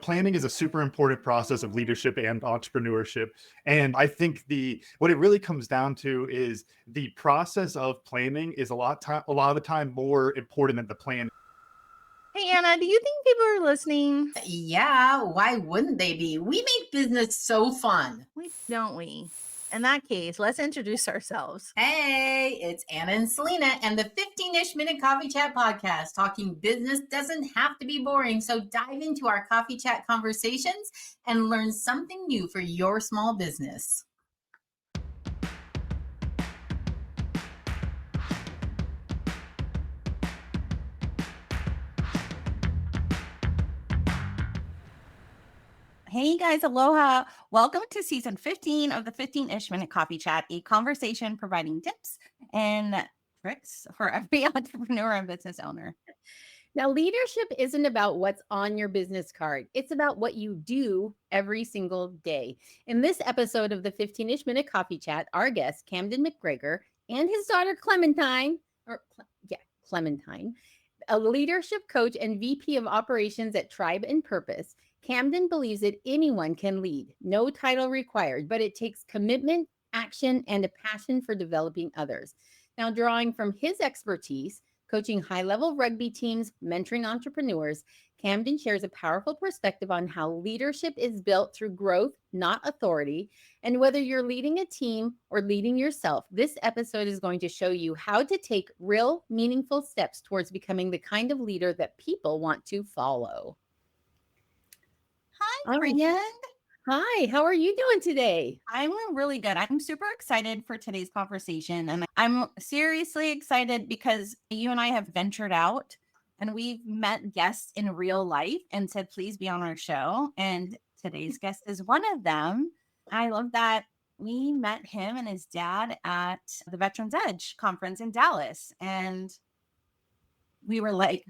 planning is a super important process of leadership and entrepreneurship. And I think what it really comes down to is the process of planning is a lot of the time more important than the plan. Hey, Anna, do you think people are listening? Yeah, why wouldn't they be? We make business so fun. Don't we? In that case, let's introduce ourselves. Hey, it's Anna and Selena and the 15-ish minute coffee chat podcast. Talking business doesn't have to be boring, so dive into our coffee chat conversations and learn something new for your small business. Hey guys, aloha. Welcome to season 15 of the 15-ish minute coffee chat, a conversation providing tips and tricks for every entrepreneur and business owner. Now, leadership isn't about what's on your business card. It's about what you do every single day. In this episode of the 15-ish minute coffee chat, our guest, Camden McGregor, and his daughter, Clementine, a leadership coach and VP of operations at Tribe and Purpose. Camden believes that anyone can lead, no title required, but it takes commitment, action, and a passion for developing others. Now, drawing from his expertise, coaching high-level rugby teams, mentoring entrepreneurs, Camden shares a powerful perspective on how leadership is built through growth, not authority. And whether you're leading a team or leading yourself, this episode is going to show you how to take real, meaningful steps towards becoming the kind of leader that people want to follow. Hi, friend. Hi, how are you doing today? I'm really good. I'm super excited for today's conversation. And I'm seriously excited because you and I have ventured out and we've met guests in real life and said, please be on our show. And today's guest is one of them. I love that we met him and his dad at the Veterans Edge conference in Dallas. And we were like,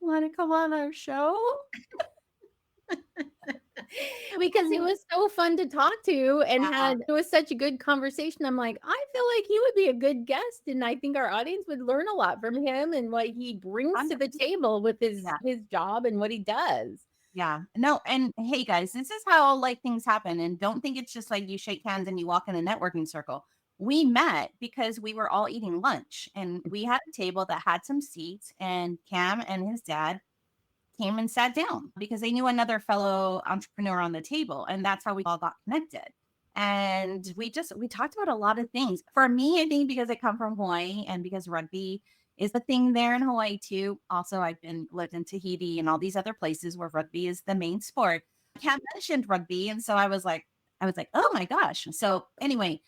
want to come on our show? Because it was so fun to talk to and it was such a good conversation. I'm like, I feel like he would be a good guest, and I think our audience would learn a lot from him and what he brings to the table with his job and what he does. Yeah. No. And hey, guys, this is how things happen. And don't think it's just like you shake hands and you walk in a networking circle. We met because we were all eating lunch and we had a table that had some seats, and Cam and his dad came and sat down because they knew another fellow entrepreneur on the table. And that's how we all got connected. And we talked about a lot of things. For me, I think because I come from Hawaii and because rugby is the thing there in Hawaii too. Also, I've lived in Tahiti and all these other places where rugby is the main sport. Cam mentioned rugby. And so I was like, oh my gosh. So anyway,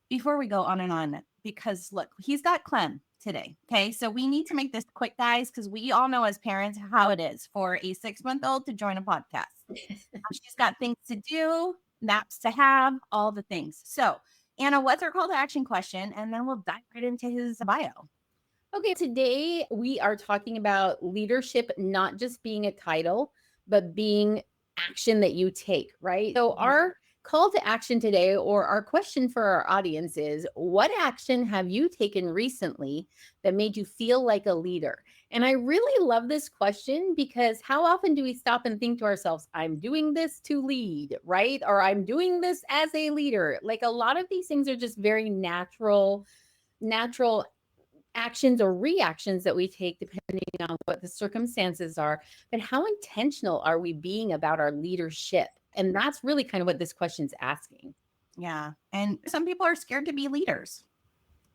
before we go on and on, because look, he's got Clem today. Okay. So we need to make this quick, guys, because we all know as parents how it is for a 6-month-old to join a podcast. She's got things to do, naps to have, all the things. So Anna, what's our call to action question? And then we'll dive right into his bio. Okay. Today we are talking about leadership, not just being a title, but being action that you take, right? So our call to action today, or our question for our audience, is what action have you taken recently that made you feel like a leader? And I really love this question because how often do we stop and think to ourselves, I'm doing this to lead, right? Or I'm doing this as a leader. Like a lot of these things are just very natural actions or reactions that we take depending on what the circumstances are. But how intentional are we being about our leadership? And that's really kind of what this question's asking. Yeah. And some people are scared to be leaders,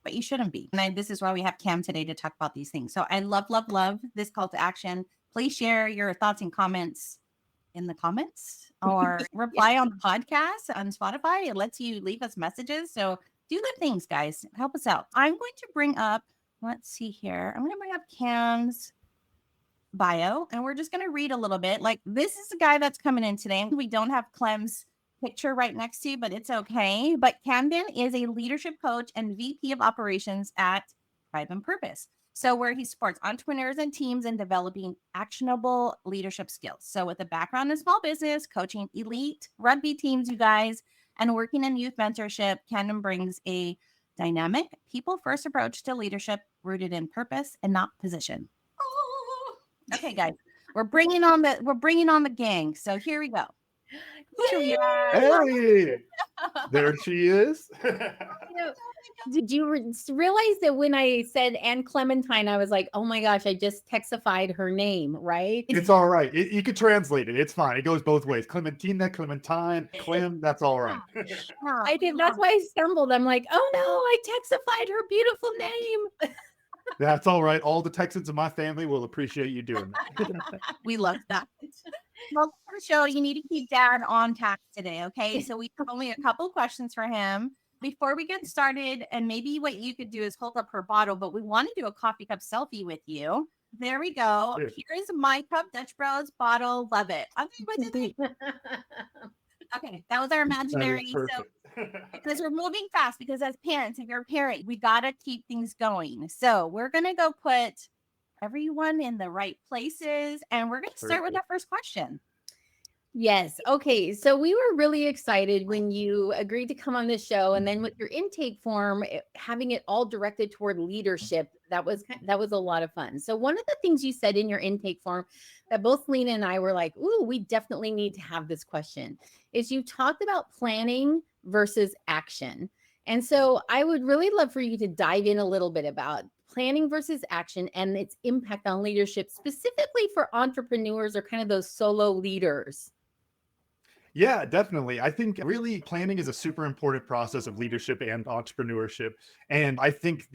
but you shouldn't be. And this is why we have Cam today to talk about these things. So I love this call to action. Please share your thoughts and comments in the comments or reply on the podcast on Spotify. It lets you leave us messages. So do the things, guys. Help us out. I'm going to bring up, let's see here. I'm going to bring up Cam's bio, and we're just going to read a little bit. Like, this is the guy that's coming in today. We don't have Clem's picture right next to you, but it's okay. But Camden is a leadership coach and VP of operations at Tribe and Purpose. So where he supports entrepreneurs and teams in developing actionable leadership skills. So with a background in small business, coaching elite rugby teams, you guys, and working in youth mentorship, Camden brings a dynamic, people-first approach to leadership rooted in purpose and not position. Okay, guys. We're bringing on the gang. So here we go. Here we are. Hey, there she is. Did you realize that when I said Anne Clementine, I was like, oh my gosh, I just texified her name, right? It's all right. You can translate it. It's fine. It goes both ways. Clementina, Clementine, Clem, that's all right. I did. That's why I stumbled. I'm like, oh no, I texified her beautiful name. That's all right. All the Texans in my family will appreciate you doing that. We love that. Well, for show, you need to keep Dad on task today, okay? So we have only a couple questions for him before we get started. And maybe what you could do is hold up her bottle, but we want to do a coffee cup selfie with you. There we go. Yeah. Here's my cup, Dutch Bros bottle. Love it. Okay, that was our imaginary. So because we're moving fast, because as parents, if you're a parent, we got to keep things going. So we're going to go put everyone in the right places. And we're going to start with our first question. Yes. Okay. So we were really excited when you agreed to come on this show, and then with your intake form, having it all directed toward leadership, that was a lot of fun. So one of the things you said in your intake form that both Lena and I were like, ooh, we definitely need to have this question, is you talked about planning versus action. And so I would really love for you to dive in a little bit about planning versus action and its impact on leadership, specifically for entrepreneurs or kind of those solo leaders. Yeah, definitely. I think really planning is a super important process of leadership and entrepreneurship. And I think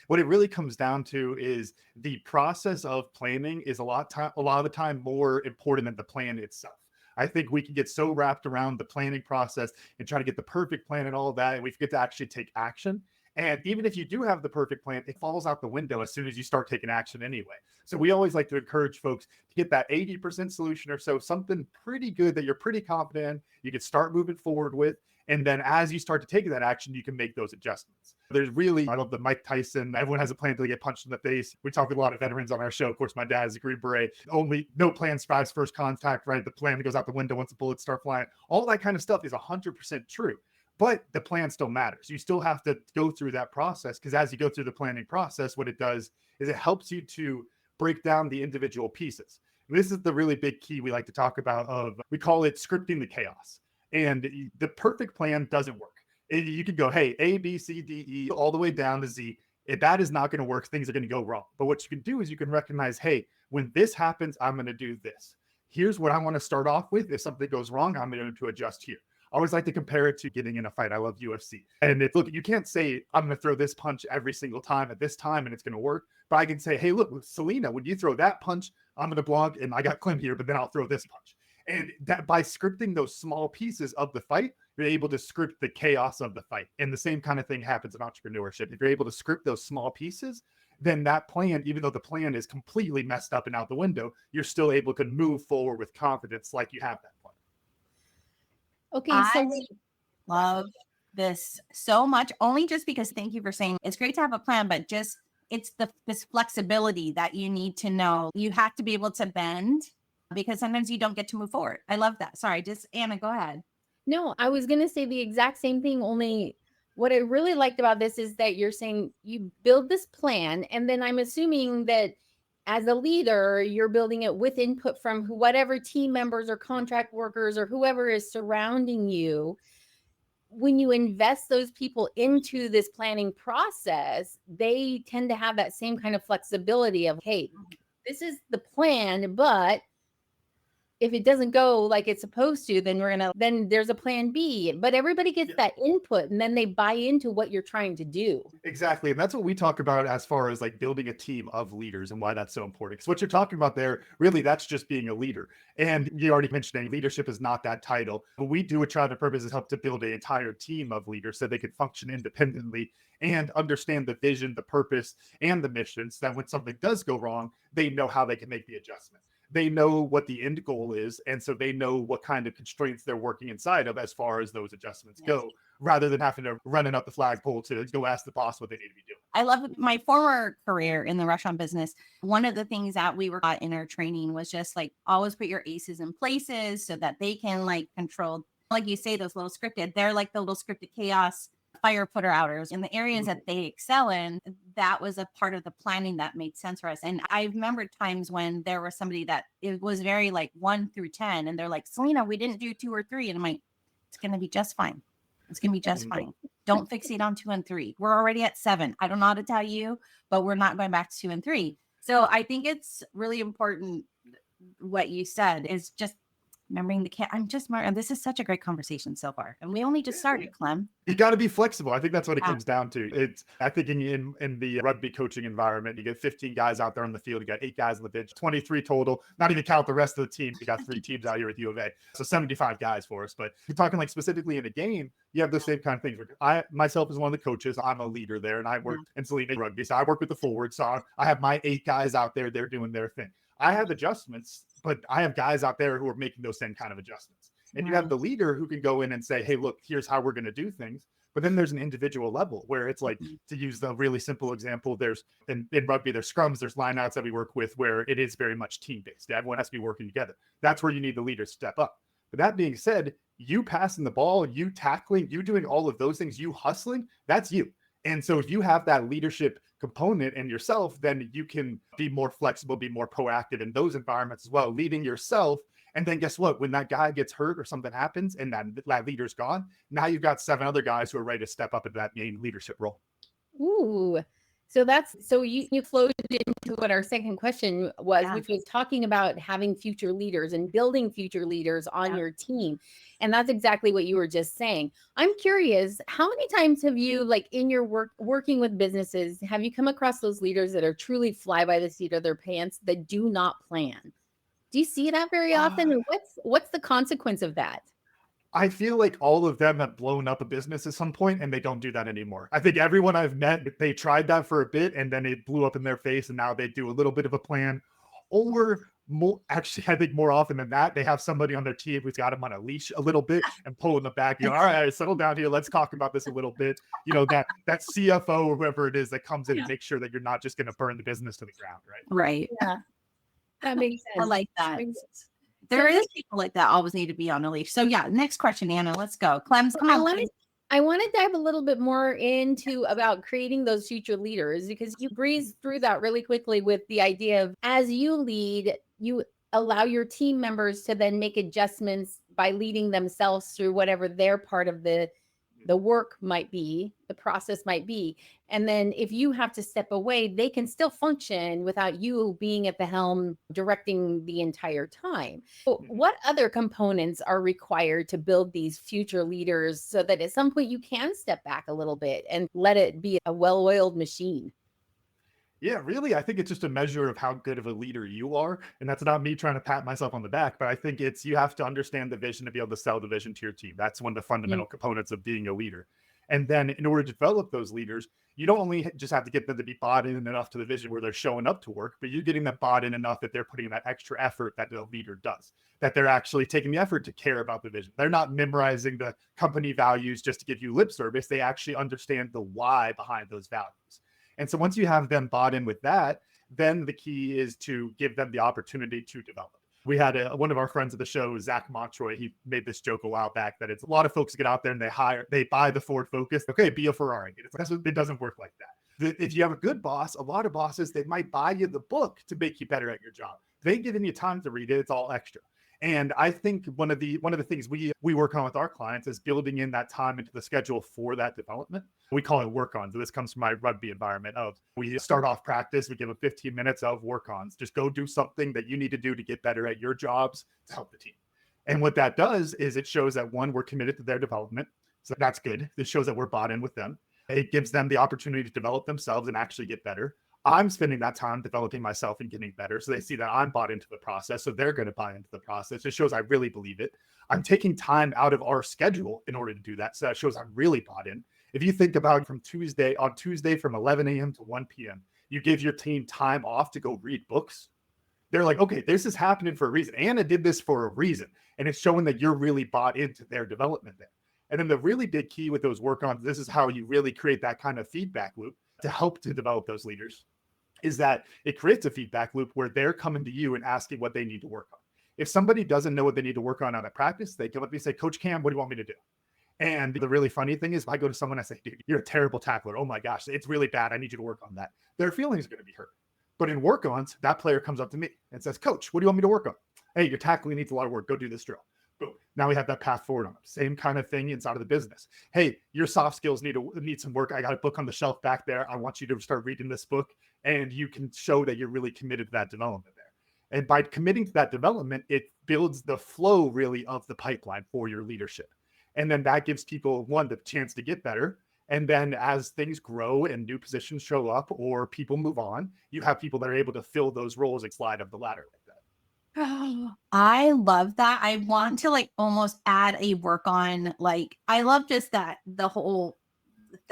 what it really comes down to is the process of planning is a lot of the time more important than the plan itself. I think we can get so wrapped around the planning process and try to get the perfect plan and all of that, and we forget to actually take action. And even if you do have the perfect plan, it falls out the window as soon as you start taking action anyway. So we always like to encourage folks to get that 80% solution or so, something pretty good that you're pretty confident in, you can start moving forward with. And then as you start to take that action, you can make those adjustments. I love the Mike Tyson, everyone has a plan until they get punched in the face. We talk with a lot of veterans on our show. Of course, my dad is a Green Beret. Only no plan survives first contact, right? The plan goes out the window once the bullets start flying. All that kind of stuff is 100% true. But the plan still matters. You still have to go through that process, because as you go through the planning process, what it does is it helps you to break down the individual pieces. This is the really big key we like to talk about. We call it scripting the chaos. And the perfect plan doesn't work. You could go, hey, A, B, C, D, E, all the way down to Z. If that is not going to work, things are going to go wrong. But what you can do is you can recognize, hey, when this happens, I'm going to do this. Here's what I want to start off with. If something goes wrong, I'm going to adjust here. I always like to compare it to getting in a fight. I love UFC. And look, you can't say, I'm going to throw this punch every single time at this time and it's going to work. But I can say, hey, look, Selena, when you throw that punch, I'm going to block and I got Clem here, but then I'll throw this punch. And that by scripting those small pieces of the fight, you're able to script the chaos of the fight. And the same kind of thing happens in entrepreneurship. If you're able to script those small pieces, then that plan, even though the plan is completely messed up and out the window, you're still able to move forward with confidence like you have that plan. Okay, I love this so much, only just because, thank you for saying it's great to have a plan, but just it's this flexibility that you need to know. You have to be able to bend, because sometimes you don't get to move forward. I love that. Sorry, just Anna, go ahead. No, I was going to say the exact same thing, only what I really liked about this is that you're saying you build this plan, and then I'm assuming that as a leader, you're building it with input from whatever team members or contract workers or whoever is surrounding you. When you invest those people into this planning process, they tend to have that same kind of flexibility of, hey, this is the plan, but if it doesn't go like it's supposed to, then there's a plan B. But everybody gets that input, and then they buy into what you're trying to do. Exactly. And that's what we talk about as far as like building a team of leaders and why that's so important. Because what you're talking about there, really, that's just being a leader. And you already mentioned leadership is not that title. What we do with Tribe and Purpose is help to build an entire team of leaders so they could function independently and understand the vision, the purpose, and the mission, so that when something does go wrong, they know how they can make the adjustment. They know what the end goal is, and so they know what kind of constraints they're working inside of as far as those adjustments go, rather than having to running up the flagpole to go ask the boss what they need to be doing. I love my former career in the restaurant business. One of the things that we were taught in our training was just like always put your aces in places so that they can like control, like you say, those little scripted. They're like the little scripted chaos fire putter outers in the areas that they excel in. That was a part of the planning that made sense for us. And I remember times when there was somebody that it was very like 1 through 10, and they're like, Selena, we didn't do 2 or 3. And I'm like, it's going to be just fine. It's going to be just fine. Don't fixate on 2 and 3. We're already at 7. I don't know how to tell you, but we're not going back to 2 and 3. So I think it's really important. What you said is just remembering this is such a great conversation so far. And we only just started, Clem. You got to be flexible. I think that's what it comes down to. I think in the rugby coaching environment, you get 15 guys out there on the field. You got 8 guys on the bench, 23 total, not even count the rest of the team. You got 3 teams out here with U of A. So 75 guys for us. But you're talking like specifically in a game, you have the same kind of things. I myself as one of the coaches, I'm a leader there, and I work in Selena rugby. So I work with the forwards. So I have my 8 guys out there. They're doing their thing. I have adjustments, but I have guys out there who are making those same kind of adjustments. And you have the leader who can go in and say, hey, look, here's how we're going to do things. But then there's an individual level where it's like, to use the really simple example, there's in rugby, there's scrums, there's lineouts that we work with where it is very much team-based. Everyone has to be working together. That's where you need the leader to step up. But that being said, you passing the ball, you tackling, you doing all of those things, you hustling, that's you. And so if you have that leadership component in yourself, then you can be more flexible, be more proactive in those environments as well, leading yourself. And then guess what? When that guy gets hurt or something happens and that leader's gone, now you've got 7 other guys who are ready to step up into that main leadership role. Ooh. So you flowed into what our second question was, which was talking about having future leaders and building future leaders on your team. And that's exactly what you were just saying. I'm curious, how many times have you, like in your working with businesses, have you come across those leaders that are truly fly by the seat of their pants, that do not plan? Do you see that very often? And what's the consequence of that? I feel like all of them have blown up a business at some point and they don't do that anymore. I think everyone I've met, they tried that for a bit and then it blew up in their face and now they do a little bit of a plan. Or more, actually, I think more often than that, they have somebody on their team who's got them on a leash a little bit and pulling them back. All right, settle down here. Let's talk about this a little bit. That CFO or whoever it is that comes in and makes sure that you're not just going to burn the business to the ground, right? Right. Yeah. That makes sense. I like that. There is people like that always need to be on a leash. So next question, Anna. Let's go. Clem's, come on. I want to dive a little bit more into about creating those future leaders, because you breezed through that really quickly with the idea of, as you lead, you allow your team members to then make adjustments by leading themselves through whatever their part of the work might be, the process might be. And then if you have to step away, they can still function without you being at the helm directing the entire time. So what other components are required to build these future leaders so that at some point you can step back a little bit and let it be a well-oiled machine? Yeah, really, I think it's just a measure of how good of a leader you are. And that's not me trying to pat myself on the back, but I think you have to understand the vision to be able to sell the vision to your team. That's one of the fundamental components of being a leader. And then in order to develop those leaders, you don't only just have to get them to be bought in enough to the vision where they're showing up to work, but you're getting them bought in enough that they're putting that extra effort that the leader does, that they're actually taking the effort to care about the vision. They're not memorizing the company values just to give you lip service. They actually understand the why behind those values. And so once you have them bought in with that, then the key is to give them the opportunity to develop. We had one of our friends of the show, Zach Montroy. He made this joke a while back that it's a lot of folks get out there and they buy the Ford Focus. Okay, be a Ferrari. It doesn't work like that. If you have a good boss, a lot of bosses, they might buy you the book to make you better at your job. They ain't giving you time to read it. It's all extra. And I think one of the things we work on with our clients is building in that time into the schedule for that development. We call it work-ons. So this comes from my rugby environment we start off practice, we give them 15 minutes of work-ons. Just go do something that you need to do to get better at your jobs to help the team. And what that does is it shows that, one, we're committed to their development. So that's good. This shows that we're bought in with them. It gives them the opportunity to develop themselves and actually get better. I'm spending that time developing myself and getting better. So they see that I'm bought into the process. So they're going to buy into the process. It shows I really believe it. I'm taking time out of our schedule in order to do that. So that shows I'm really bought in. If you think about on Tuesday from 11 a.m. to 1 p.m., you give your team time off to go read books. They're like, okay, this is happening for a reason. Anna did this for a reason. And it's showing that you're really bought into their development there. And then the really big key with those work-ons, this is how you really create that kind of feedback loop to help to develop those leaders, is that it creates a feedback loop where they're coming to you and asking what they need to work on. If somebody doesn't know what they need to work on out of practice, they come up and say, Coach Cam, what do you want me to do? And the really funny thing is, if I go to someone, I say, dude, you're a terrible tackler. Oh my gosh, it's really bad. I need you to work on that. Their feelings are going to be hurt. But in work-ons, that player comes up to me and says, coach, what do you want me to work on? Hey, your tackling needs a lot of work. Go do this drill. Boom. Now we have that path forward on them. Same kind of thing inside of the business. Hey, your soft skills need some work. I got a book on the shelf back there. I want you to start reading this book, and you can show that you're really committed to that development there. And by committing to that development, it builds the flow really of the pipeline for your leadership. And then that gives people, one, the chance to get better. And then as things grow and new positions show up or people move on, you have people that are able to fill those roles and slide up the ladder like that. Oh, I love that. I want to like almost add a work on, like, I love just that the whole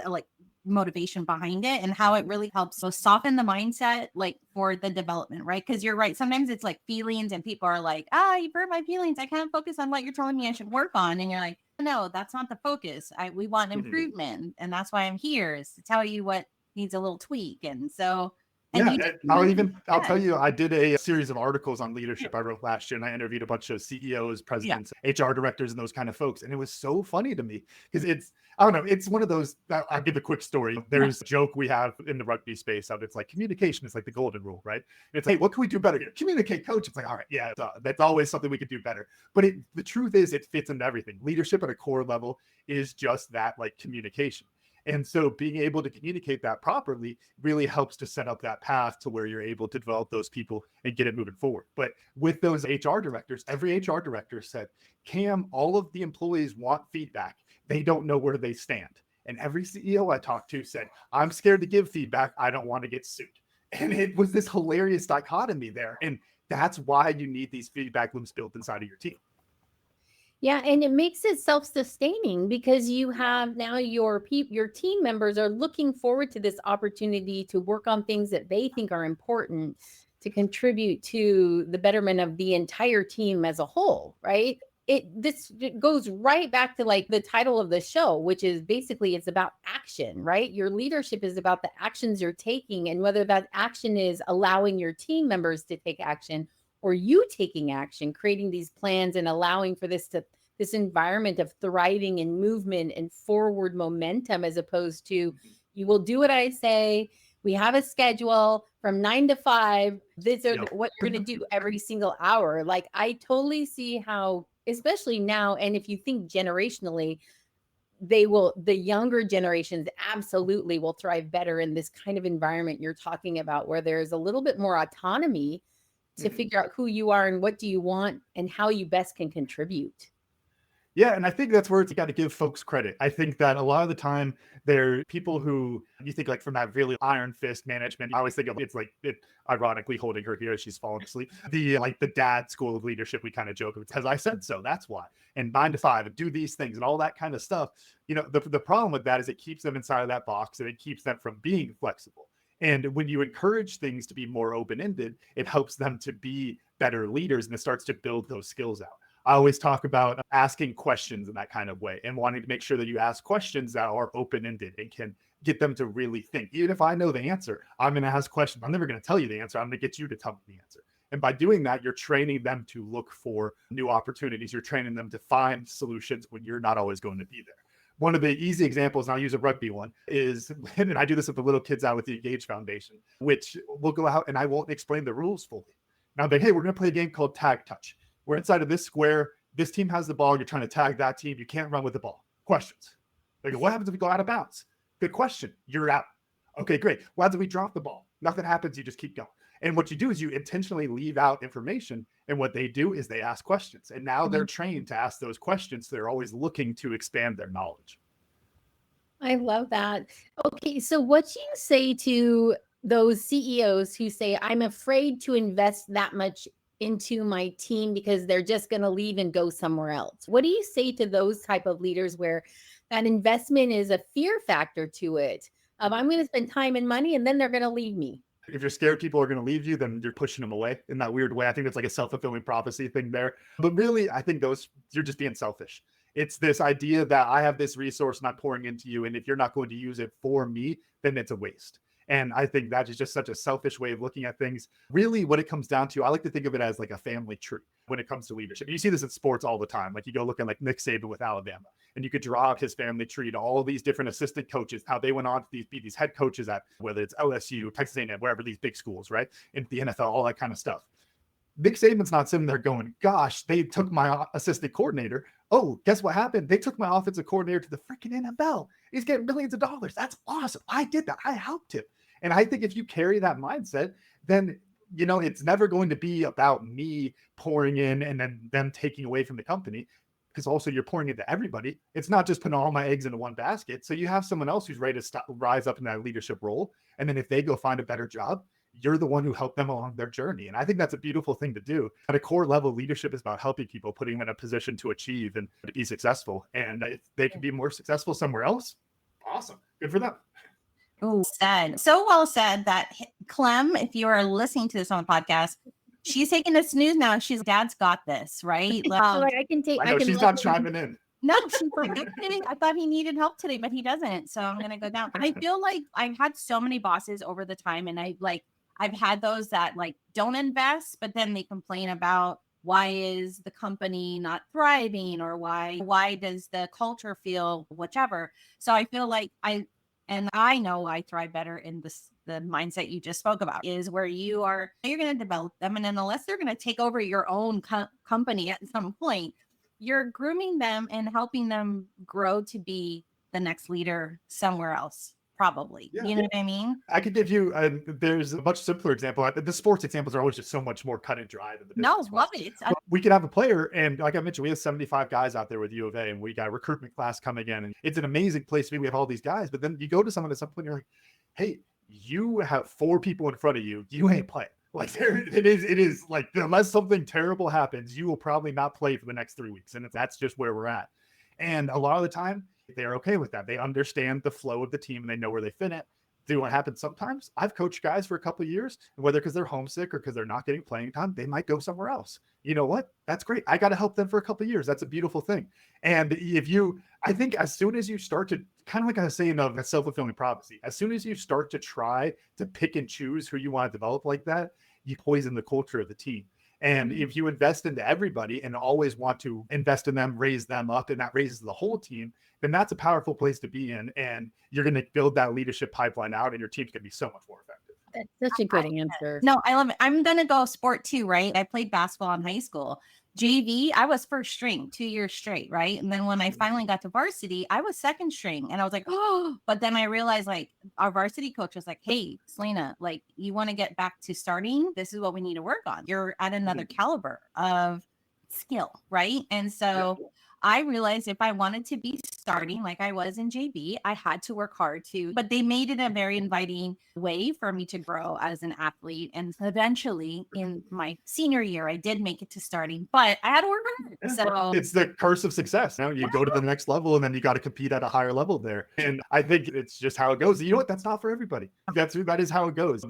like motivation behind it and how it really helps so soften the mindset like for the development, right? Because you're right. Sometimes it's like feelings and people are like, you've hurt my feelings. I can't focus on what you're telling me I should work on. And you're like, no, that's not the focus. We want improvement. And that's why I'm here, is to tell you what needs a little tweak. And so I'll tell you, I did a series of articles on leadership I wrote last year, and I interviewed a bunch of CEOs, presidents, HR directors, and those kind of folks. And it was so funny to me because I don't know, it's one of those, I'll give a quick story. There's a joke we have in the rugby space of it's like communication is like the golden rule, right? And it's like, hey, what can we do better here? Communicate, coach. It's like, all right, yeah, that's always something we could do better. But the truth is it fits into everything. Leadership at a core level is just that, like communication. And so being able to communicate that properly really helps to set up that path to where you're able to develop those people and get it moving forward. But with those HR directors, every HR director said, Cam, all of the employees want feedback. They don't know where they stand. And every CEO I talked to said, I'm scared to give feedback. I don't want to get sued. And it was this hilarious dichotomy there. And that's why you need these feedback loops built inside of your team. Yeah, and it makes it self-sustaining because you have now your team members are looking forward to this opportunity to work on things that they think are important to contribute to the betterment of the entire team as a whole, right? It goes right back to like the title of the show, which is basically it's about action, right? Your leadership is about the actions you're taking, and whether that action is allowing your team members to take action or you taking action, creating these plans and allowing for this environment of thriving and movement and forward momentum, as opposed to you will do what I say. We have a schedule from 9 to 5. This is what you're going to do every single hour. Like, I totally see how, especially now, and if you think generationally, the younger generations absolutely will thrive better in this kind of environment you're talking about, where there's a little bit more autonomy to figure out who you are and what do you want and how you best can contribute. Yeah, and I think that's where it's got to give folks credit. I think that a lot of the time there are people who you think like from that really iron fist management. I always think of ironically holding her here as she's falling asleep. The dad school of leadership, we kind of joke because I said so. That's why. And 9 to 5 and do these things and all that kind of stuff. You know, the problem with that is it keeps them inside of that box and it keeps them from being flexible. And when you encourage things to be more open-ended, it helps them to be better leaders and it starts to build those skills out. I always talk about asking questions in that kind of way and wanting to make sure that you ask questions that are open-ended and can get them to really think. Even if I know the answer, I'm going to ask questions. I'm never going to tell you the answer. I'm going to get you to tell me the answer. And by doing that, you're training them to look for new opportunities. You're training them to find solutions when you're not always going to be there. One of the easy examples, and I'll use a rugby one, is, and I do this with the little kids out with the Engage Foundation, which we'll go out and I won't explain the rules fully. And I'll be, hey, we're going to play a game called Tag Touch. We're inside of this square. This team has the ball. You're trying to tag that team. You can't run with the ball. Questions. They go, what happens if we go out of bounds? Good question. You're out. Okay, great. What happens if we drop the ball? Nothing happens. You just keep going. And what you do is you intentionally leave out information. And what they do is they ask questions. And now they're trained to ask those questions. So they're always looking to expand their knowledge. I love that. Okay, so what do you say to those CEOs who say, I'm afraid to invest that much into my team because they're just going to leave and go somewhere else? What do you say to those type of leaders where that investment is a fear factor to it? I'm going to spend time and money and then they're going to leave me. If you're scared people are going to leave you, then you're pushing them away in that weird way. I think that's like a self-fulfilling prophecy thing there. But really, I think you're just being selfish. It's this idea that I have this resource not pouring into you. And if you're not going to use it for me, then it's a waste. And I think that is just such a selfish way of looking at things. Really, what it comes down to, I like to think of it as like a family tree when it comes to leadership. You see this in sports all the time. Like you go look at like Nick Saban with Alabama. And you could draw out his family tree to all these different assistant coaches, how they went on to be these head coaches at whether it's LSU, Texas A&M, wherever, these big schools, right? In the NFL, all that kind of stuff. Nick Saban's not sitting there going, gosh, they took my assistant coordinator. Oh, guess what happened? They took my offensive coordinator to the freaking NFL. He's getting millions of dollars. That's awesome. I did that. I helped him. And I think if you carry that mindset, then, you know, it's never going to be about me pouring in and then them taking away from the company, because also you're pouring into everybody. It's not just putting all my eggs into one basket. So you have someone else who's ready to rise up in that leadership role. And then if they go find a better job, you're the one who helped them along their journey. And I think that's a beautiful thing to do. At a core level, leadership is about helping people, putting them in a position to achieve and to be successful. And if they can be more successful somewhere else, awesome. Good for them. Oh, said. So well said that Clem, if you are listening to this on the podcast, she's taking a snooze now. She's Dad's got this, right? So like I can take. I know she's not chiming in. No, I thought he needed help today, but he doesn't. So I'm gonna go down. I feel like I've had so many bosses over the time, and I've had those that like don't invest, but then they complain about why is the company not thriving, or why does the culture feel whichever. So I feel like I know I thrive better in the mindset you just spoke about, is where you're going to develop them, and then unless they're going to take over your own company at some point, you're grooming them and helping them grow to be the next leader somewhere else. Probably. Yeah. You know what I mean? I could give you, there's a much simpler example. The sports examples are always just so much more cut and dry than the business love it. We could have a player, and like I mentioned, we have 75 guys out there with U of A, and we got a recruitment class coming in, and it's an amazing place to be. We have all these guys, but then you go to someone at some point, you're like, hey, you have 4 people in front of you. You ain't playing. Like it is like, unless something terrible happens, you will probably not play for the next 3 weeks. And that's just where we're at. And a lot of the time, they're okay with that. They understand the flow of the team and they know where they fit it. Do what happens sometimes. I've coached guys for a couple of years, and whether because they're homesick or because they're not getting playing time, they might go somewhere else. You know what? That's great. I got to help them for a couple of years. That's a beautiful thing. And I think as soon as you start to, kind of like I was saying of a self-fulfilling prophecy, as soon as you start to try to pick and choose who you want to develop like that, you poison the culture of the team. And if you invest into everybody and always want to invest in them, raise them up, and that raises the whole team, then that's a powerful place to be in. And you're going to build that leadership pipeline out, and your team's going to be so much more effective. That's such a good answer. No, I love it. I'm going to go sport too, right? I played basketball in high school. JV, I was first string 2 years straight, right? And then when I finally got to varsity, I was second string, and I was like, oh, but then I realized like our varsity coach was like, hey, Selena, like you want to get back to starting? This is what we need to work on. You're at another caliber of skill, right? And so I realized if I wanted to be starting like I was in JV, I had to work hard too. But they made it a very inviting way for me to grow as an athlete. And eventually in my senior year, I did make it to starting, but I had to work hard. So it's the curse of success. Now you go to the next level, and then you got to compete at a higher level there. And I think it's just how it goes. You know what? That's not for everybody. That is how it goes.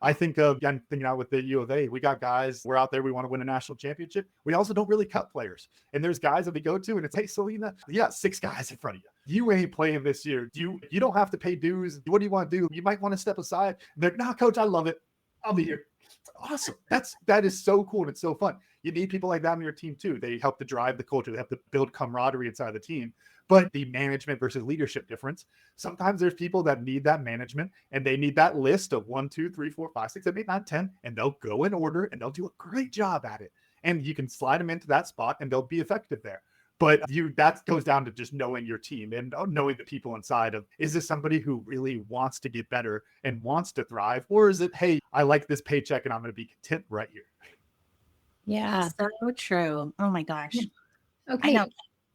I think of, I'm thinking out with the U of A, we got guys, we're out there, we want to win a national championship. We also don't really cut players. And there's guys that we go to, and it's, hey, Selena, yeah, 6 guys in front of you. You ain't playing this year. You don't have to pay dues. What do you want to do? You might want to step aside. And they're, no, coach, I love it. I'll be here. Awesome. That is so cool, and it's so fun. You need people like that on your team too. They help to drive the culture. They help to build camaraderie inside the team. But the management versus leadership difference, sometimes there's people that need that management, and they need that list of 1, 2, 3, 4, 5, 6, 7, 8, 9, 10, and they'll go in order, and they'll do a great job at it. And you can slide them into that spot, and they'll be effective there. But that goes down to just knowing your team and knowing the people inside of, is this somebody who really wants to get better and wants to thrive? Or is it, hey, I like this paycheck and I'm going to be content right here? Yeah. So true. Oh my gosh. Okay. I know.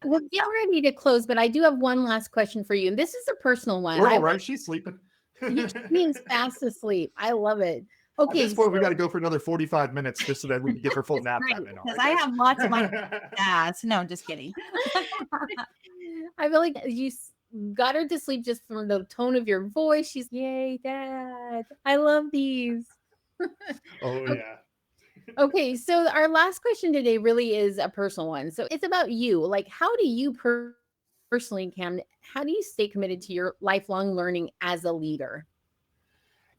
We'll get ready to close, but I do have one last question for you. And this is a personal one. We're all right. She's sleeping. She's fast asleep. I love it. Okay. At this point, we got to go for another 45 minutes just so that we can get her full nap time. Because I have lots of my dads. No, just kidding. I feel like you got her to sleep just from the tone of your voice. She's, yay, Dad. I love these. Oh, yeah. Okay, so our last question today really is a personal one. So it's about you. Like, how do you personally, Cam, how do you stay committed to your lifelong learning as a leader?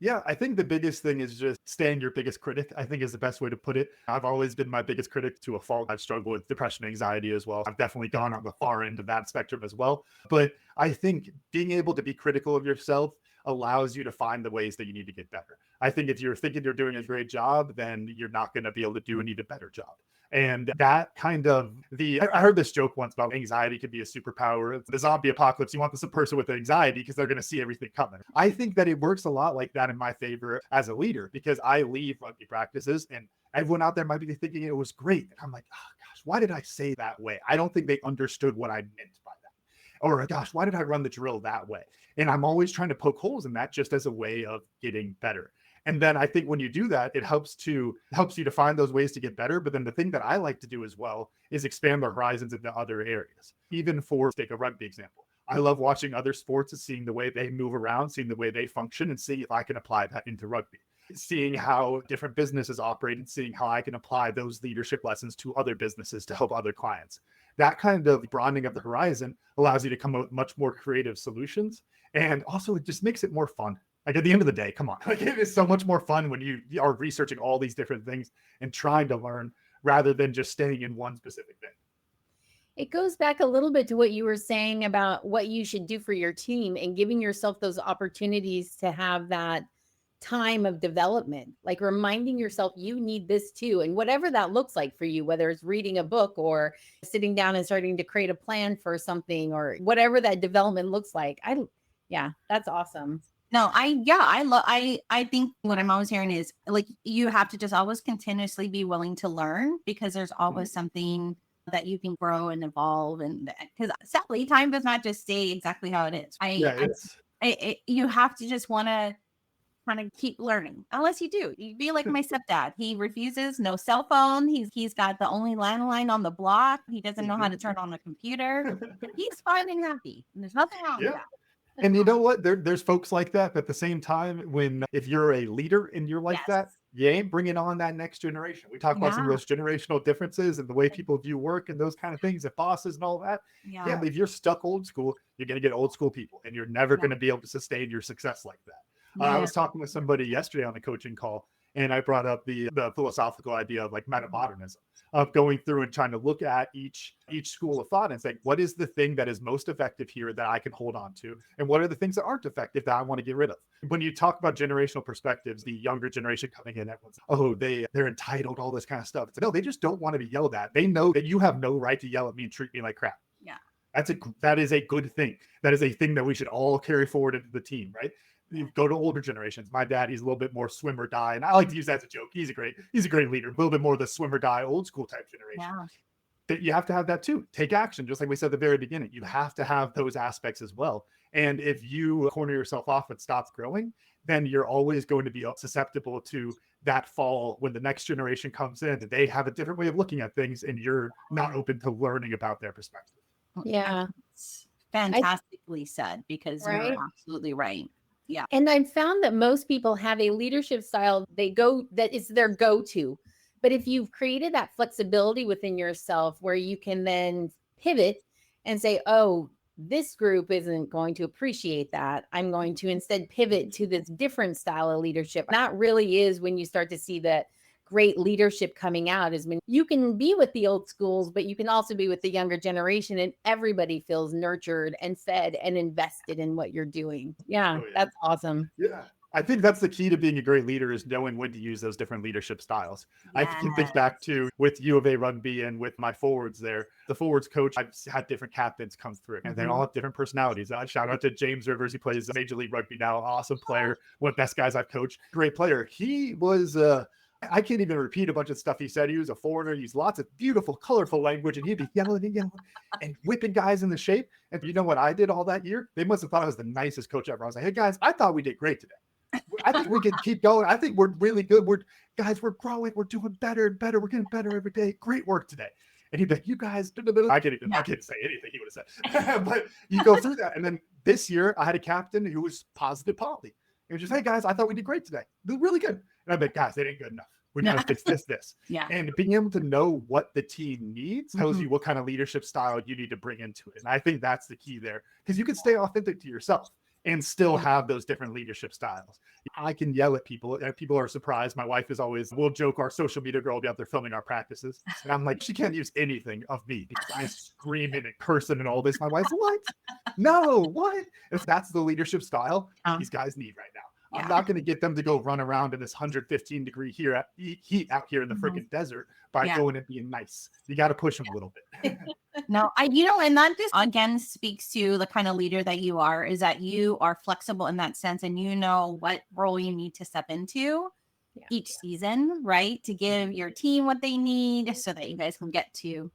Yeah, I think the biggest thing is just staying your biggest critic, I think is the best way to put it. I've always been my biggest critic to a fault. I've struggled with depression, anxiety as well. I've definitely gone on the far end of that spectrum as well. But I think being able to be critical of yourself allows you to find the ways that you need to get better. I think if you're thinking you're doing a great job, then you're not going to be able to do an even better job. And that kind of I heard this joke once about anxiety could be a superpower. It's the zombie apocalypse. You want this person with anxiety because they're going to see everything coming. I think that it works a lot like that in my favor as a leader, because I leave rugby practices and everyone out there might be thinking it was great. And I'm like, oh gosh, why did I say that way? I don't think they understood what I meant by that. Or gosh, why did I run the drill that way? And I'm always trying to poke holes in that just as a way of getting better. And then I think when you do that, it helps you to find those ways to get better. But then the thing that I like to do as well is expand the horizons into other areas. Even for, take a rugby example. I love watching other sports and seeing the way they move around, seeing the way they function, and see if I can apply that into rugby. Seeing how different businesses operate and seeing how I can apply those leadership lessons to other businesses to help other clients. That kind of broadening of the horizon allows you to come up with much more creative solutions. And also it just makes it more fun. Like at the end of the day, come on, like it is so much more fun when you are researching all these different things and trying to learn rather than just staying in one specific thing. It goes back a little bit to what you were saying about what you should do for your team and giving yourself those opportunities to have that time of development, like reminding yourself you need this too. And whatever that looks like for you, whether it's reading a book or sitting down and starting to create a plan for something or whatever that development looks like. Yeah, that's awesome. No, I think what I'm always hearing is like, you have to just always continuously be willing to learn, because there's always something that you can grow and evolve. And because sadly, time does not just stay exactly how it is. You have to just want to kind of keep learning, unless you do. You be like my stepdad. He refuses, no cell phone. He's got the only landline on the block. He doesn't know how to turn on a computer. He's fine and happy. And there's nothing wrong with that. And you know what? There's folks like that. But at the same time, if you're a leader and you're like that, you ain't bringing on that next generation. We talk about some of those generational differences and the way people view work and those kind of things, and bosses and all that. Yeah, but if you're stuck old school, you're going to get old school people, and you're never going to be able to sustain your success like that. I was talking with somebody yesterday on a coaching call, and I brought up the philosophical idea of like metamodernism, of going through and trying to look at each school of thought and say, what is the thing that is most effective here that I can hold on to? And what are the things that aren't effective that I want to get rid of? When you talk about generational perspectives, the younger generation coming in, everyone's, they're entitled, all this kind of stuff. No, they just don't want to be yelled at. They know that you have no right to yell at me and treat me like crap. Yeah. That is a good thing. That is a thing that we should all carry forward into the team, right? You go to older generations. My dad, he's a little bit more swim or die. And I like to use that as a joke. He's a great leader, a little bit more of the swim or die old school type generation. Yeah. That you have to have that too. Take action, just like we said at the very beginning. You have to have those aspects as well. And if you corner yourself off and stop growing, then you're always going to be susceptible to that fall when the next generation comes in and they have a different way of looking at things and you're not open to learning about their perspective. Yeah. It's fantastically said, because you're absolutely right. Yeah. And I've found that most people have a leadership style that is their go-to. But if you've created that flexibility within yourself where you can then pivot and say, oh, this group isn't going to appreciate that, I'm going to instead pivot to this different style of leadership. That really is when you start to see that great leadership coming out, is when you can be with the old schools, but you can also be with the younger generation, and everybody feels nurtured and fed and invested in what you're doing. Yeah, that's awesome. Yeah. I think that's the key to being a great leader, is knowing when to use those different leadership styles. I can think back to with U of A rugby and with my forwards there, the forwards coach, I've had different captains come through and they all have different personalities. Shout out to James Rivers. He plays Major League Rugby now. Awesome player. One of the best guys I've coached. Great player. He was, I can't even repeat a bunch of stuff he said. He was a foreigner. He used lots of beautiful, colorful language, and he'd be yelling and whipping guys in the shape. And you know what I did all that year? They must have thought I was the nicest coach ever. I was like, hey guys, I thought we did great today. I think we can keep going. I think we're really good. We're growing. We're doing better and better. We're getting better every day. Great work today. And he'd be like, you guys, I can't say anything he would have said. But you go through that. And then this year I had a captain who was positive Polly. He was just, hey guys, I thought we did great today. They're really good. And I'd be like, guys, they didn't good enough. We got to fix this. Yeah. And being able to know what the team needs tells you what kind of leadership style you need to bring into it. And I think that's the key there, because you can stay authentic to yourself. and still have those different leadership styles. I can yell at people, and people are surprised. My wife is always, we'll joke, our social media girl will be out there filming our practices. And I'm like, she can't use anything of me because I scream and curse and all this. My wife's, what? No, what? If that's the leadership style these guys need right now. I'm not going to get them to go run around in this 115-degree heat out here in the freaking desert by going and being nice. You got to push them a little bit. No, and that just again speaks to the kind of leader that you are, is that you are flexible in that sense, and you know what role you need to step into each season, right? To give your team what they need so that you guys can get to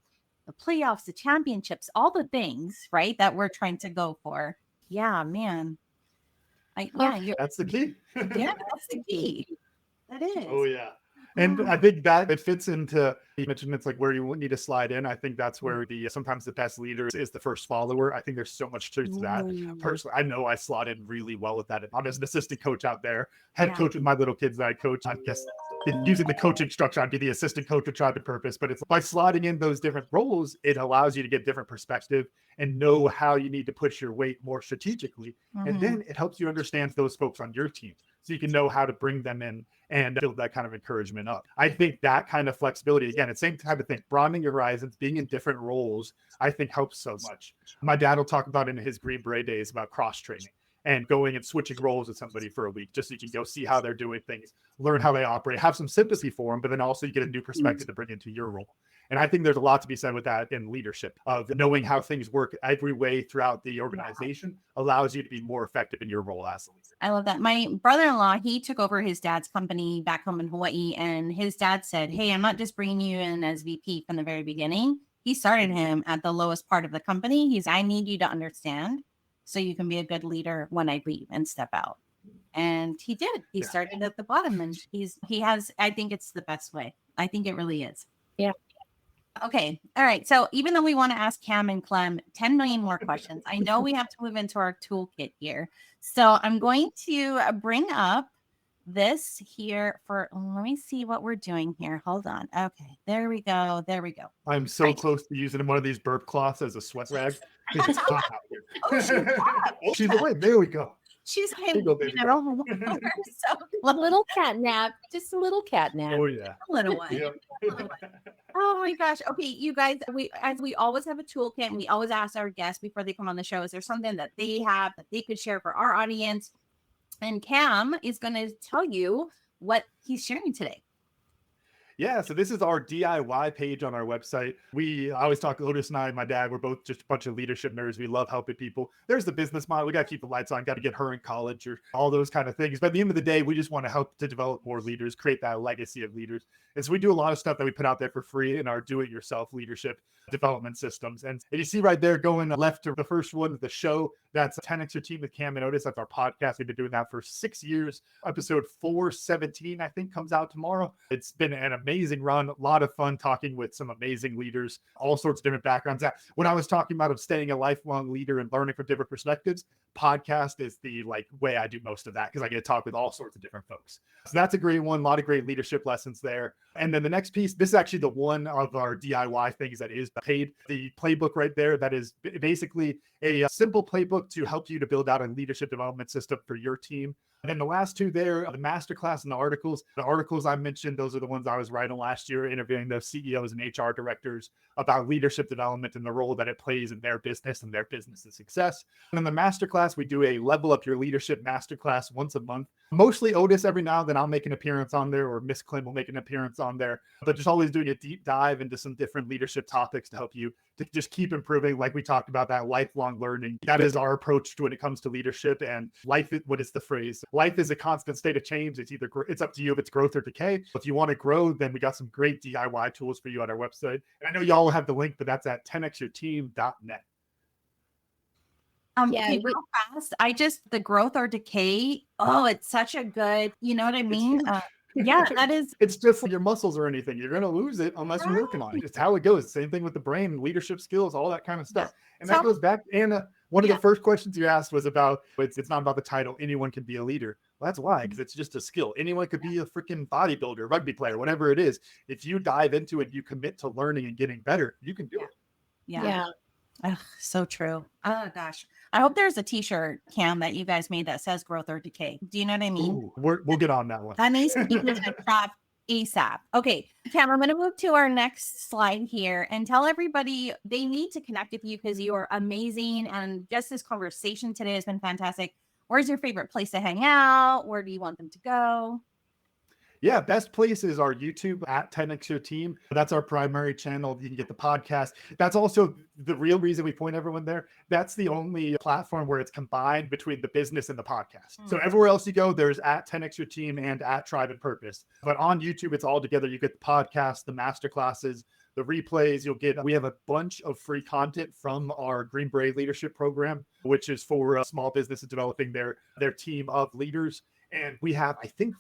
the playoffs, the championships, all the things, right, that we're trying to go for. Yeah, man. That's the key. Yeah, that's the key. That is. Oh, yeah. And I think that it fits into, you mentioned it's like where you need to slide in. I think that's where sometimes the best leader is the first follower. I think there's so much truth to that. Personally, I know I slot in really well with that. I'm just an assistant coach out there, head coach with my little kids that I coach. I guess using the coaching structure, I'd be the assistant coach with Tribe and Purpose. But it's by slotting in those different roles, it allows you to get different perspective and know how you need to push your weight more strategically. And then it helps you understand those folks on your team, so you can know how to bring them in and build that kind of encouragement up. I think that kind of flexibility, again, it's the same type of thing, broadening your horizons, being in different roles, I think helps so much. My dad will talk about in his Green Beret days about cross training and going and switching roles with somebody for a week, just so you can go see how they're doing things, learn how they operate, have some sympathy for them, but then also you get a new perspective to bring into your role. And I think there's a lot to be said with that in leadership, of knowing how things work every way throughout the organization allows you to be more effective in your role as a leader. I love that. My brother-in-law, he took over his dad's company back home in Hawaii, and his dad said, hey, I'm not just bringing you in as VP from the very beginning. He started him at the lowest part of the company. I need you to understand so you can be a good leader when I leave and step out. And he did. He started at the bottom, and I think it's the best way. I think it really is. Yeah. Okay. All right. So even though we want to ask Cam and Clem 10 million more questions, I know we have to move into our toolkit here. So I'm going to bring up this here let me see what we're doing here. Hold on. Okay. There we go. I'm so close to using one of these burp cloths as a sweat rag. It's hot out here. She's away. There we go. She's a little cat nap, just a little cat nap. Oh yeah, a little one. Yeah. Oh my gosh. Okay, you guys, we always have a toolkit, and we always ask our guests before they come on the show, is there something that they have that they could share for our audience? And Cam is going to tell you what he's sharing today. Yeah, so this is our DIY page on our website. I always talk, Otis and I, my dad, we're both just a bunch of leadership nerds. We love helping people. There's the business model. We got to keep the lights on, got to get her in college, or all those kind of things. But at the end of the day, we just want to help to develop more leaders, create that legacy of leaders. And so we do a lot of stuff that we put out there for free in our do-it-yourself leadership development systems. And you see right there going left to the first one, the show, that's 10X Your Team with Cam and Otis. That's our podcast. We've been doing that for 6 years. Episode 417, I think, comes out tomorrow. It's been an amazing run. A lot of fun talking with some amazing leaders, all sorts of different backgrounds. When I was talking about staying a lifelong leader and learning from different perspectives, podcast is the way I do most of that, because I get to talk with all sorts of different folks. So that's a great one. A lot of great leadership lessons there. And then the next piece, this is actually the one of our DIY things that is paid. The playbook right there, that is basically a simple playbook to help you to build out a leadership development system for your team. And then the last two there, the masterclass and the articles. The articles I mentioned, those are the ones I was writing last year, interviewing the CEOs and HR directors about leadership development and the role that it plays in their business and their business's success. And in the masterclass, we do a level up your leadership masterclass once a month. Mostly Otis, every now and then I'll make an appearance on there, or Miss Clem will make an appearance on there, but just always doing a deep dive into some different leadership topics to help you to just keep improving. Like we talked about, that lifelong learning. That is our approach to when it comes to leadership. And life, what is the phrase? Life is a constant state of change. It's up to you if it's growth or decay. If you want to grow, then we got some great DIY tools for you on our website. And I know y'all will have the link, but that's at 10xyourteam.net. Real fast. The growth or decay. Oh, it's such a good, you know what I mean? Yeah, that is. It's just like your muscles or anything. You're going to lose it unless you're working on it. It's how it goes. Same thing with the brain, leadership skills, all that kind of stuff. And that goes back, Anna, one of the first questions you asked was about, it's not about the title. Anyone can be a leader. Well, that's why, because it's just a skill. Anyone could be a freaking bodybuilder, rugby player, whatever it is. If you dive into it, you commit to learning and getting better, you can do it. Yeah. Ugh, so true. Oh gosh. I hope there's a t-shirt, Cam, that you guys made that says growth or decay. Do you know what I mean? Ooh, we'll get on that one. That needs to be in a drop ASAP. Okay, Cam, I'm going to move to our next slide here and tell everybody they need to connect with you because you are amazing. And just this conversation today has been fantastic. Where's your favorite place to hang out? Where do you want them to go? Yeah, best place is our YouTube at 10x Your Team. That's our primary channel. You can get the podcast. That's also the real reason we point everyone there. That's the only platform where it's combined between the business and the podcast. So everywhere else you go, there's at 10x Your Team and at Tribe and Purpose. But on YouTube, it's all together. You get the podcast, the masterclasses, the replays. We have a bunch of free content from our Green Beret Leadership Program, which is for small businesses developing their team of leaders. And we have, I think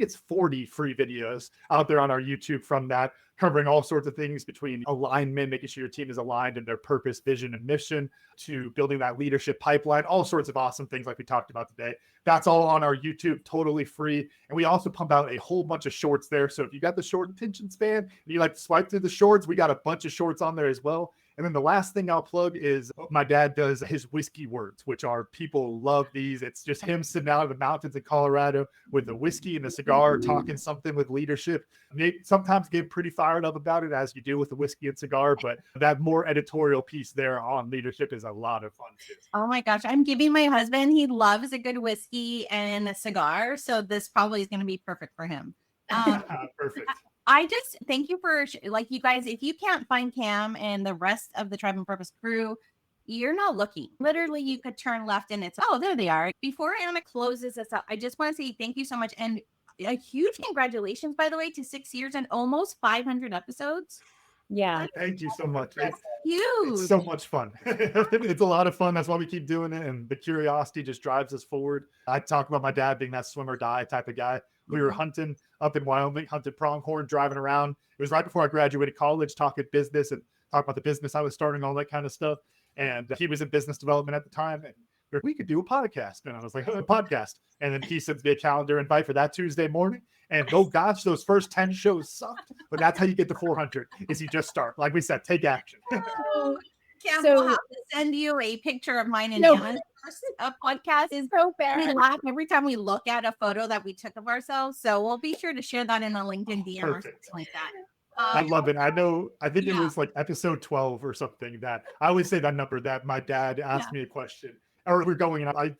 it's 40 free videos out there on our YouTube from that, covering all sorts of things between alignment, making sure your team is aligned in their purpose, vision, and mission, to building that leadership pipeline, all sorts of awesome things like we talked about today. That's all on our YouTube, totally free. And we also pump out a whole bunch of shorts there. So if you got the short attention span and you like to swipe through the shorts, we got a bunch of shorts on there as well. And then the last thing I'll plug is my dad does his whiskey words, which are, people love these. It's just him sitting out in the mountains in Colorado with the whiskey and the cigar, talking something with leadership. Sometimes get pretty fired up about it, as you do with the whiskey and cigar, but that more editorial piece there on leadership is a lot of fun too. Oh my gosh, I'm giving my husband, he loves a good whiskey and a cigar. So this probably is going to be perfect for him. Perfect. I just thank you for you guys. If you can't find Cam and the rest of the Tribe and Purpose crew, you're not looking. Literally, you could turn left and it's, oh, there they are. Before Anna closes us out, I just want to say thank you so much. And a huge congratulations, by the way, to 6 years and almost 500 episodes. Yeah. Thank you so much. Huge. It's so much fun. It's a lot of fun. That's why we keep doing it. And the curiosity just drives us forward. I talk about my dad being that swim or die type of guy. We were hunting up in Wyoming, hunted pronghorn, driving around. It was right before I graduated college, talking business and talk about the business I was starting, all that kind of stuff. And he was in business development at the time. And we could do a podcast. And I was like, a podcast. And then he sends me a calendar invite for that Tuesday morning. And oh gosh, those first 10 shows sucked. But that's how you get to 400, is you just start. Like we said, take action. Cam, we'll have to send you a picture of mine and Anna's first podcast. Is so bad. We laugh every time we look at a photo that we took of ourselves. So we'll be sure to share that in a LinkedIn DM or something like that. I love it. I think it was like episode 12 or something that I always say that number, that my dad asked me a question. Or we're going, and I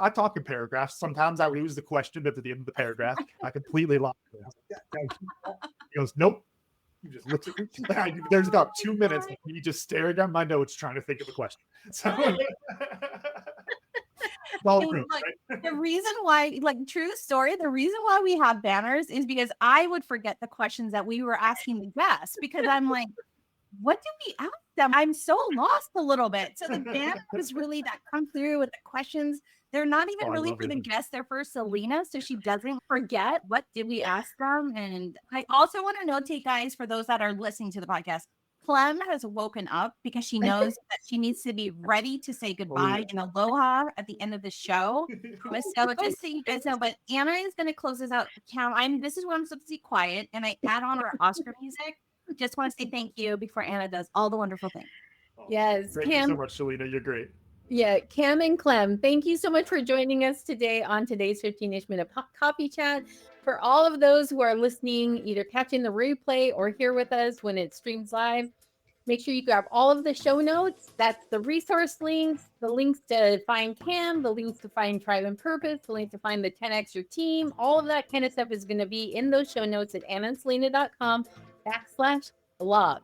talk in paragraphs. Sometimes I lose the question at the end of the paragraph. I completely lost it. He goes, nope. He just looks at me. There's about 2 minutes of me just staring at my notes trying to think of a question. So the reason why, true story, the reason why we have banners is because I would forget the questions that we were asking the guests, because I'm like, what did we ask them? I'm so lost a little bit. So the banner was really that come through with the questions. They're not even really for the guests. They're for Selena, so she doesn't forget what did we ask them. And I also want to notate, guys, for those that are listening to the podcast, Clem has woken up because she knows that she needs to be ready to say goodbye and aloha at the end of the show. So just so you guys know, but Anna is going to close this out. Cam, this is where I'm supposed to be quiet, and I add on our Oscar music. Just want to say thank you before Anna does all the wonderful things. Yes, thank you so much, Selena. You're great. Yeah, Cam and Clem, thank you so much for joining us today on today's 15-ish minute coffee chat. For all of those who are listening, either catching the replay or here with us when it streams live, make sure you grab all of the show notes. That's the resource links, the links to find Cam, the links to find Tribe and Purpose, the link to find the 10X Your Team. All of that kind of stuff is going to be in those show notes at annandselena.com/blog.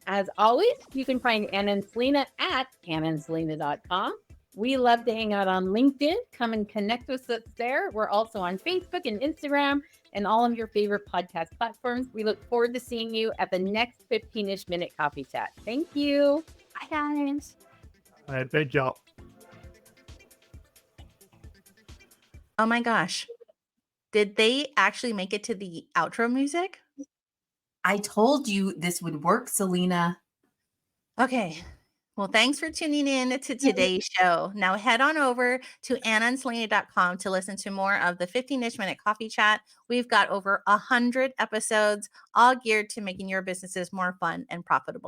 As always, you can find Anna and Selena at annandselena.com. We love to hang out on LinkedIn. Come and connect with us there. We're also on Facebook and Instagram and all of your favorite podcast platforms. We look forward to seeing you at the next 15-ish minute coffee chat. Thank you. Bye, guys. All right, thank y'all. Oh my gosh. Did they actually make it to the outro music? I told you this would work, Selena. Okay. Well, thanks for tuning in to today's show. Now head on over to annandselena.com to listen to more of the 15-ish minute coffee chat. We've got over 100 episodes, all geared to making your businesses more fun and profitable.